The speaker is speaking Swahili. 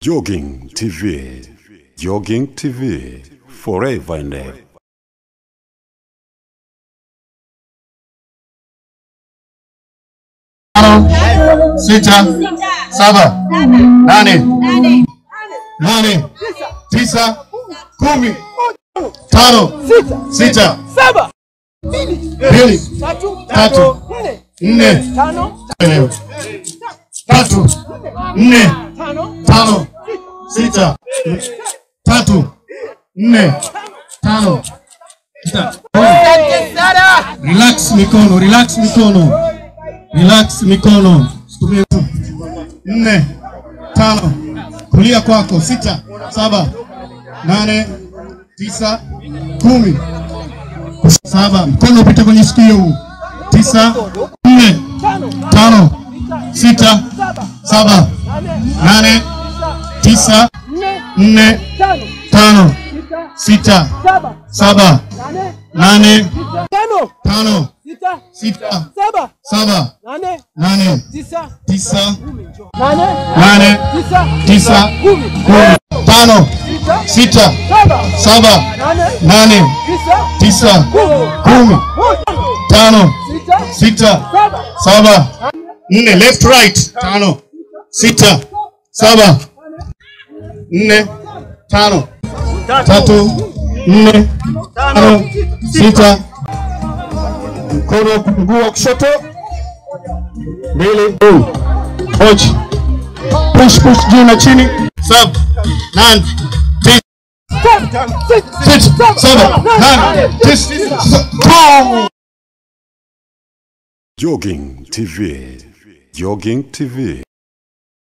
Jogging TV. Jogging TV. Forever and ever. Sita, saba, nane, tisa, kumi, tano, sita, mbili, tatu, nne, tano, sita, tatu, nne, tano, sita. Relax mikono, relax mikono. Relax mikono. Tumia 4, 5, kulia kwako 6, 7, 8, 9, 10. 7, mkono upite kwenye sikio. 9, 4, 5, 6, 7, 8, 9, 4, 5, 6, 7, 8, 5, 6, 7, 8, 9, 10, 5, 6, 7, 8, 9, 10, 5, 6, 7, 4, left right, 5, 6, 7, 4, 5, 3, 4, 5, 6. Mkono mguu wa kushoto. 2, hoji. Push juu na chini. 7, 8, 10. Jogging TV. Jogging TV.